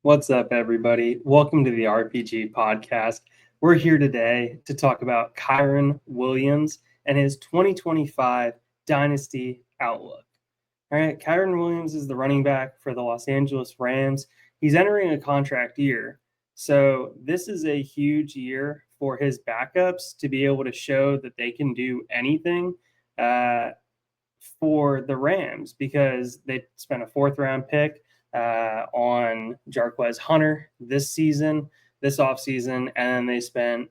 What's up, everybody? Welcome to the RPG podcast. We're here today to talk about Kyren Williams and his 2025 Dynasty outlook. All right, Kyren Williams is the running back for the Los Angeles Rams. He's entering a contract year. So, this is a huge year for his backups to be able to show that they can do anything for the Rams because they spent a fourth round pick on Jarquez Hunter this offseason, and then they spent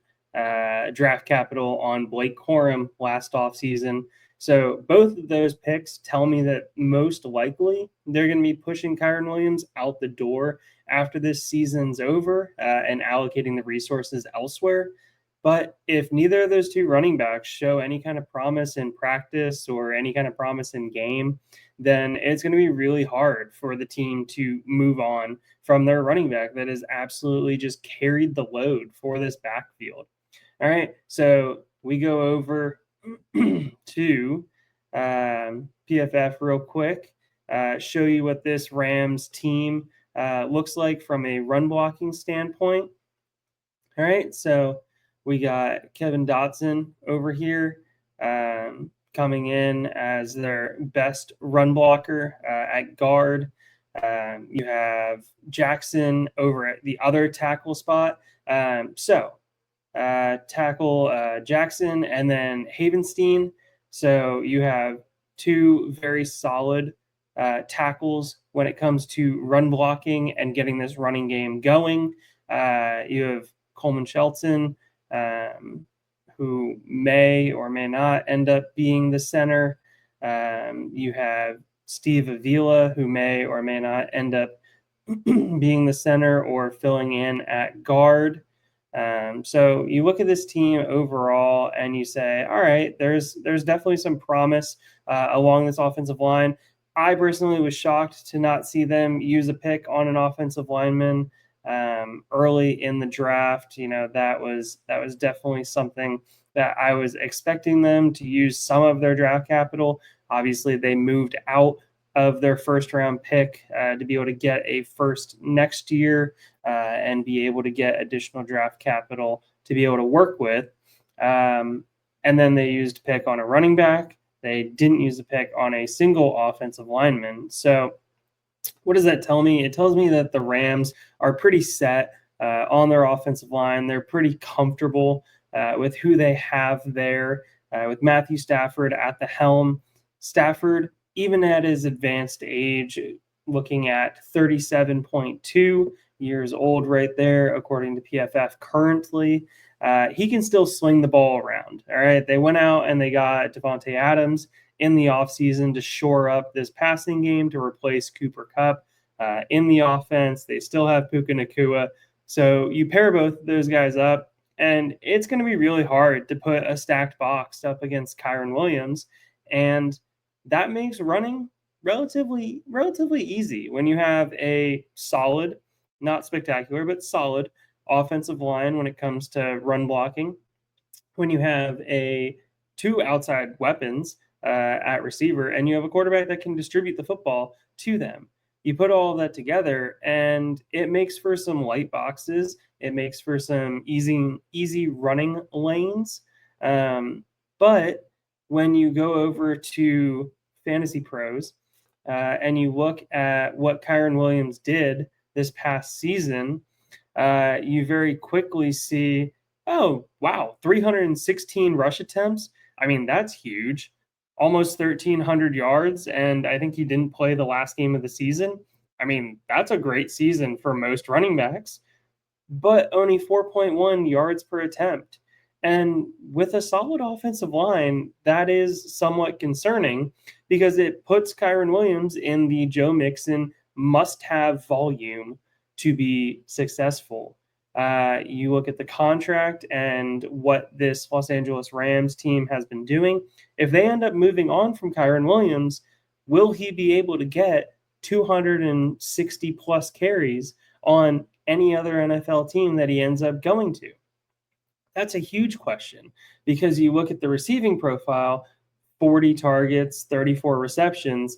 draft capital on Blake Corum last offseason. So both of those picks tell me that most likely they're going to be pushing Kyren Williams out the door after this season's over and allocating the resources elsewhere. But if neither of those two running backs show any kind of promise in practice or any kind of promise in game, then it's going to be really hard for the team to move on from their running back that has absolutely just carried the load for this backfield. All right, so we go over to PFF real quick, show you what this Rams team looks like from a run blocking standpoint. All right, so we got Kevin Dotson over here coming in as their best run blocker at guard. You have Jackson over at the other tackle spot. Tackle Jackson and then Havenstein. So you have two very solid tackles when it comes to run blocking and getting this running game going. You have Coleman Shelton, who may or may not end up being the center. You have Steve Avila, who may or may not end up being the center or filling in at guard. So you look at this team overall and you say, all right, there's definitely some promise along this offensive line. I personally was shocked to not see them use a pick on an offensive lineman early in the draft. You know, that was definitely something that I was expecting them to use some of their draft capital. Obviously, they moved out of their first round pick to be able to get a first next year and be able to get additional draft capital to be able to work with. And then they used a pick on a running back. They didn't use a pick on a single offensive lineman. So what does that tell me? It tells me that the Rams are pretty set on their offensive line. They're pretty comfortable with who they have there, with Matthew Stafford at the helm. Stafford, even at his advanced age, looking at 37.2 years old right there, according to PFF currently, he can still sling the ball around. All right, they went out and they got Devontae Adams in the offseason to shore up this passing game to replace Cooper Kupp in the offense. They still have Puka Nacua. So you pair both those guys up, and it's going to be really hard to put a stacked box up against Kyren Williams. And that makes running relatively easy when you have a solid, not spectacular, but solid offensive line when it comes to run blocking. When you have two outside weapons at receiver, and you have a quarterback that can distribute the football to them. You put all of that together, and it makes for some light boxes. It makes for some easy running lanes. But when you go over to Fantasy Pros and you look at what Kyren Williams did this past season, you very quickly see, oh, wow, 316 rush attempts. I mean, that's huge. Almost 1,300 yards, and I think he didn't play the last game of the season. I mean, that's a great season for most running backs, but only 4.1 yards per attempt. And with a solid offensive line, that is somewhat concerning because it puts Kyren Williams in the Joe Mixon must-have volume to be successful. You look at the contract and what this Los Angeles Rams team has been doing. If they end up moving on from Kyren Williams, will he be able to get 260 plus carries on any other NFL team that he ends up going to? That's a huge question because you look at the receiving profile, 40 targets, 34 receptions.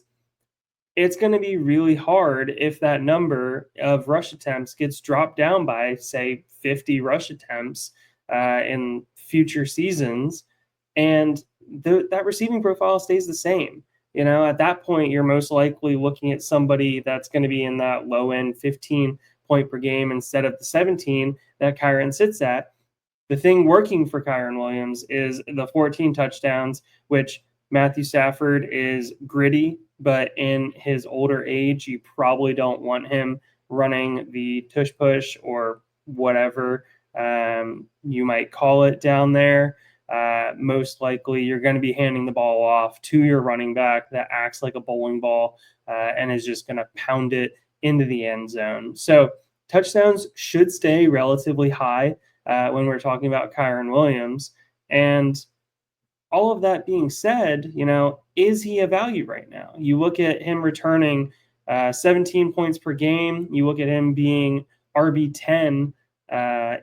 it's going to be really hard if that number of rush attempts gets dropped down by, say, 50 rush attempts in future seasons, and that receiving profile stays the same. At that point, you're most likely looking at somebody that's going to be in that low end 15 point per game instead of the 17 that Kyren sits at. The thing working for Kyren Williams is the 14 touchdowns, which Matthew Stafford is gritty, but in his older age, you probably don't want him running the tush push or whatever you might call it down there. Most likely, you're going to be handing the ball off to your running back that acts like a bowling ball and is just going to pound it into the end zone. So touchdowns should stay relatively high when we're talking about Kyren Williams. And all of that being said, is he a value right now? You look at him returning 17 points per game. You look at him being RB10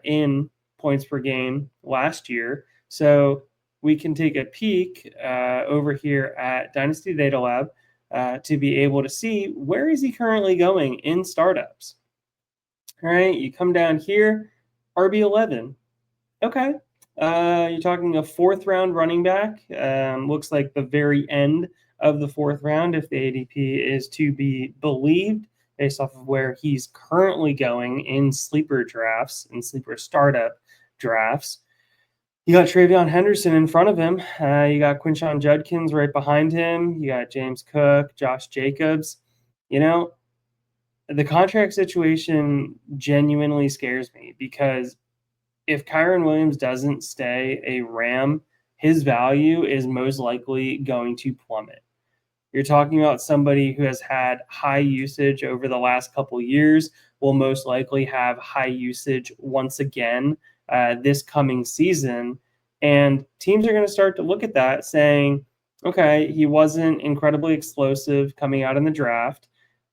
in points per game last year. So we can take a peek over here at Dynasty Data Lab to be able to see where is he currently going in startups. All right, you come down here, RB11. Okay. You're talking a fourth round running back. Looks like the very end of the fourth round, if the ADP is to be believed, based off of where he's currently going in sleeper drafts and sleeper startup drafts. You got Travion Henderson in front of him. You got Quinshon Judkins right behind him. You got James Cook, Josh Jacobs. The contract situation genuinely scares me because if Kyren Williams doesn't stay a Ram, his value is most likely going to plummet. You're talking about somebody who has had high usage over the last couple years, will most likely have high usage once again this coming season. And teams are going to start to look at that saying, okay, he wasn't incredibly explosive coming out in the draft.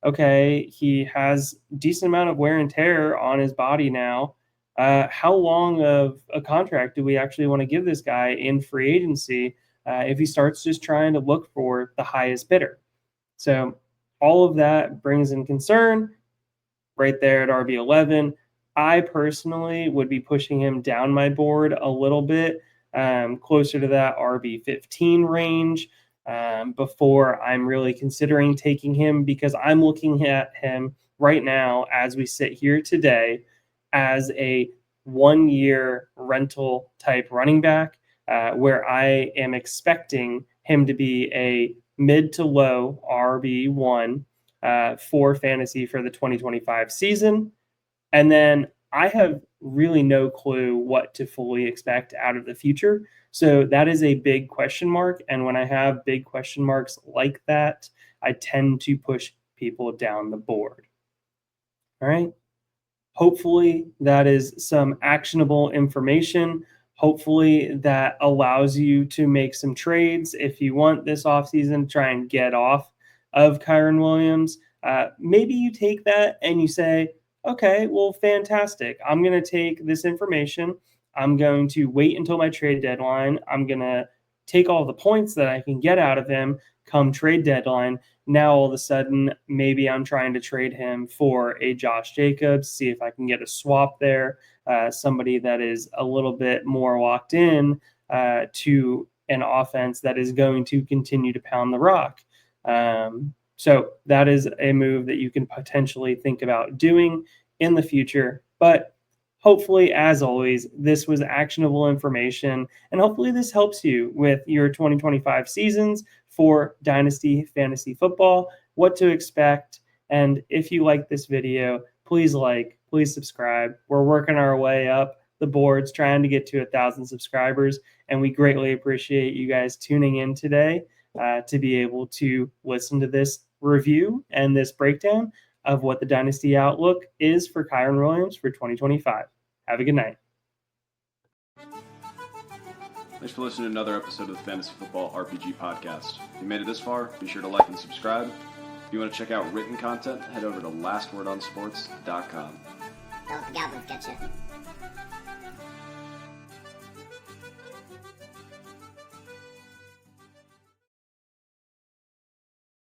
Okay, he has a decent amount of wear and tear on his body now. How long of a contract do we actually want to give this guy in free agency if he starts just trying to look for the highest bidder? So all of that brings in concern right there at RB11. I personally would be pushing him down my board a little bit, closer to that RB15 range before I'm really considering taking him, because I'm looking at him right now as we sit here today as a 1-year rental type running back, where I am expecting him to be a mid to low RB1 for fantasy for the 2025 season. And then I have really no clue what to fully expect out of the future. So that is a big question mark. And when I have big question marks like that, I tend to push people down the board. All right. Hopefully that is some actionable information. Hopefully that allows you to make some trades if you want this offseason to try and get off of Kyren Williams. Maybe you take that and you say, okay, well, fantastic. I'm going to take this information. I'm going to wait until my trade deadline. I'm going to take all the points that I can get out of him come trade deadline. Now, all of a sudden, maybe I'm trying to trade him for a Josh Jacobs, see if I can get a swap there, somebody that is a little bit more locked in to an offense that is going to continue to pound the rock. So that is a move that you can potentially think about doing in the future. But hopefully, as always, this was actionable information, and hopefully this helps you with your 2025 seasons for Dynasty Fantasy Football, what to expect. And if you like this video, please subscribe. We're working our way up the boards, trying to get to 1,000 subscribers, and we greatly appreciate you guys tuning in today to be able to listen to this review and this breakdown of what the Dynasty outlook is for Kyren Williams for 2025. Have a good night. Thanks for listening to another episode of the Fantasy Football RPG Podcast. If you made it this far, be sure to like and subscribe. If you want to check out written content, head over to lastwordonsports.com. Don't let the Goblins get you.